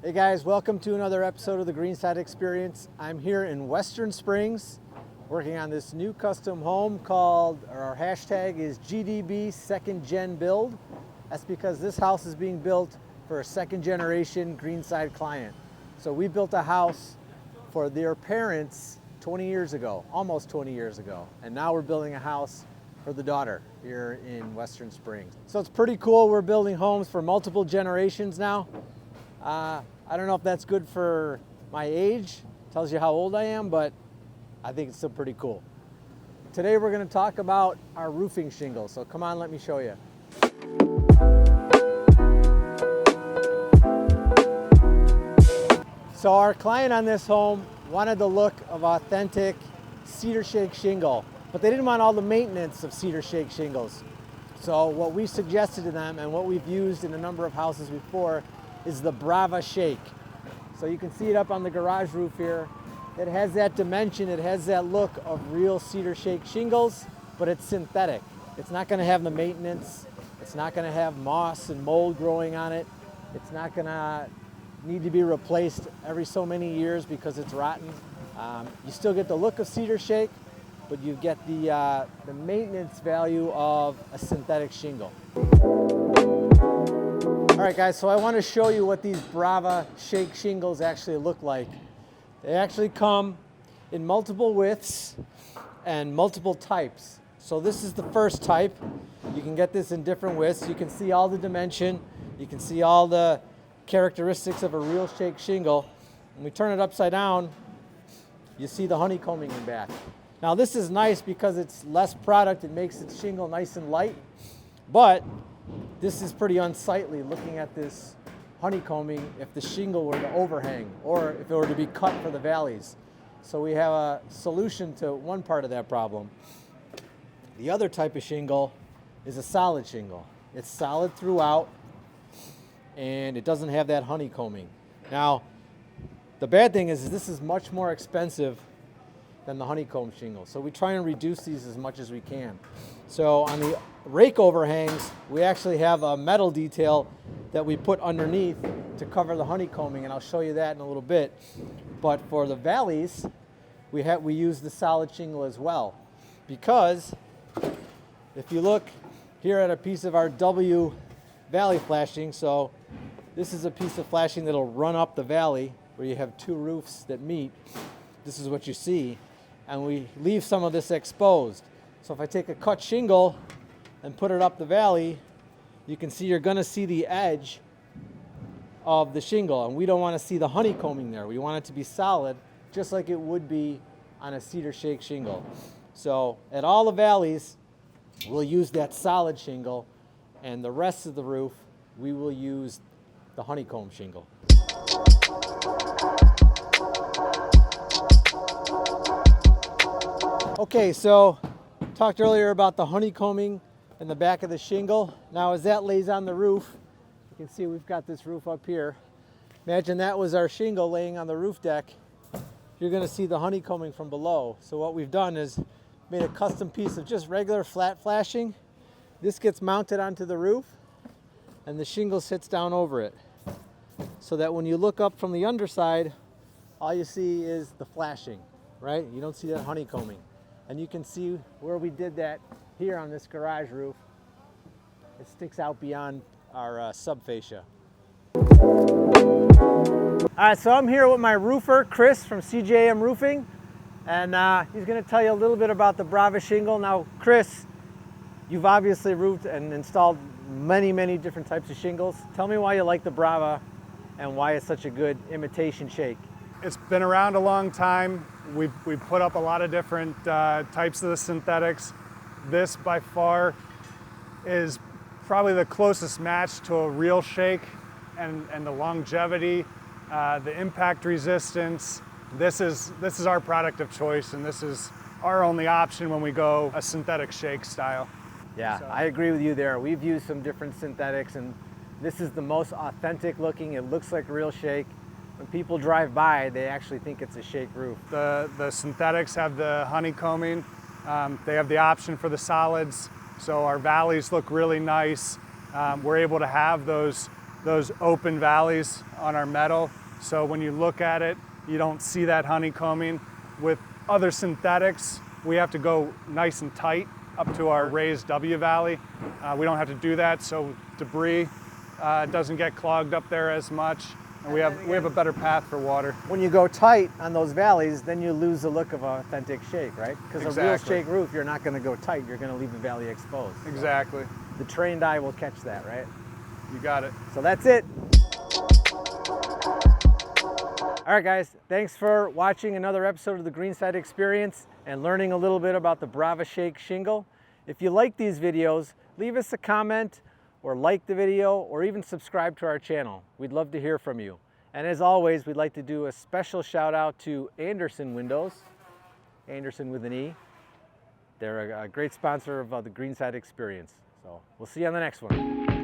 Hey guys, welcome to another episode of the Greenside Experience. I'm here in Western Springs working on this new custom home called, or our hashtag is GDB Second Gen Build. That's because this house is being built for a second generation Greenside client. So we built a house for their parents 20 years ago, almost 20 years ago. And now we're building a house for the daughter here in Western Springs. So it's pretty cool. We're building homes for multiple generations now. I don't know if that's good for my age, tells you how old I am, but I think it's still pretty cool. Today we're going to talk about our roofing shingles, so come on, let me show you. So our client on this home wanted the look of authentic Cedar Shake shingle, but they didn't want all the maintenance of Cedar Shake shingles. So what we suggested to them and what we've used in a number of houses before is the Brava Shake. So you can see it up on the garage roof here. It has that dimension, it has that look of real Cedar Shake shingles, but it's synthetic. It's not gonna have the maintenance. It's not gonna have moss and mold growing on it. It's not gonna need to be replaced every so many years because it's rotten. You still get the look of Cedar Shake, but you get the maintenance value of a synthetic shingle. All right guys, so I want to show you what these Brava Shake shingles actually look like. They actually come in multiple widths and multiple types. So this is the first type. You can get this in different widths. You can see all the dimension. You can see all the characteristics of a real shake shingle. When we turn it upside down, you see the honeycombing in back. Now this is nice because it's less product. It makes its shingle nice and light, but this is pretty unsightly looking at this honeycombing if the shingle were to overhang or if it were to be cut for the valleys. So we have a solution to one part of that problem. The other type of shingle is a solid shingle. It's solid throughout and it doesn't have that honeycombing. Now, the bad thing is this is much more expensive than the honeycomb shingle. So we try and reduce these as much as we can. So on the rake overhangs, we actually have a metal detail that we put underneath to cover the honeycombing, and I'll show you that in a little bit. But for the valleys, we use the solid shingle as well, because if you look here at a piece of our W valley flashing, so this is a piece of flashing that'll run up the valley where you have two roofs that meet. This is what you see, and we leave some of this exposed. So if I take a cut shingle and put it up the valley, you can see you're gonna see the edge of the shingle, and we don't wanna see the honeycombing there. We want it to be solid, just like it would be on a Cedar Shake shingle. So at all the valleys, we'll use that solid shingle, and the rest of the roof, we will use the honeycomb shingle. Okay, so talked earlier about the honeycombing in the back of the shingle. Now as that lays on the roof, you can see we've got this roof up here. Imagine that was our shingle laying on the roof deck. You're gonna see the honeycombing from below. So what we've done is made a custom piece of just regular flat flashing. This gets mounted onto the roof and the shingle sits down over it. So that when you look up from the underside, all you see is the flashing, right? You don't see that honeycombing. And you can see where we did that here on this garage roof. It sticks out beyond our subfascia. All right, so I'm here with my roofer, Chris from Cjm Roofing, and he's gonna tell you a little bit about the Brava shingle. Now, Chris, you've obviously roofed and installed many, many different types of shingles. Tell me why you like the Brava and why it's such a good imitation shake. It's been around a long time. We've put up a lot of different types of the synthetics. This by far is probably the closest match to a real shake, and the longevity, the impact resistance. This is our product of choice, and this is our only option when we go a synthetic shake style. Yeah, so I agree with you there. We've used some different synthetics, and this is the most authentic looking. It looks like a real shake. When people drive by, they actually think it's a shake roof. The synthetics have the honeycombing. They have the option for the solids. So our valleys look really nice. We're able to have those those open valleys on our metal. So when you look at it, you don't see that honeycombing. With other synthetics, we have to go nice and tight up to our raised W valley. We don't have to do that, so debris doesn't get clogged up there as much, and we have a better path for water. When you go tight on those valleys, then you lose the look of an authentic shake, right? Because a real shake roof, you're not going to go tight, you're going to leave the valley exposed. Exactly. The trained eye will catch that, right? You got it. So that's it. All right, guys, thanks for watching another episode of the Greenside Experience and learning a little bit about the Brava Shake shingle. If you like these videos, leave us a comment or like the video or even subscribe to our channel. We'd love to hear from you. And as always, we'd like to do a special shout out to Andersen Windows, Andersen with an E. They're a great sponsor of the Greenside Experience. So we'll see you on the next one.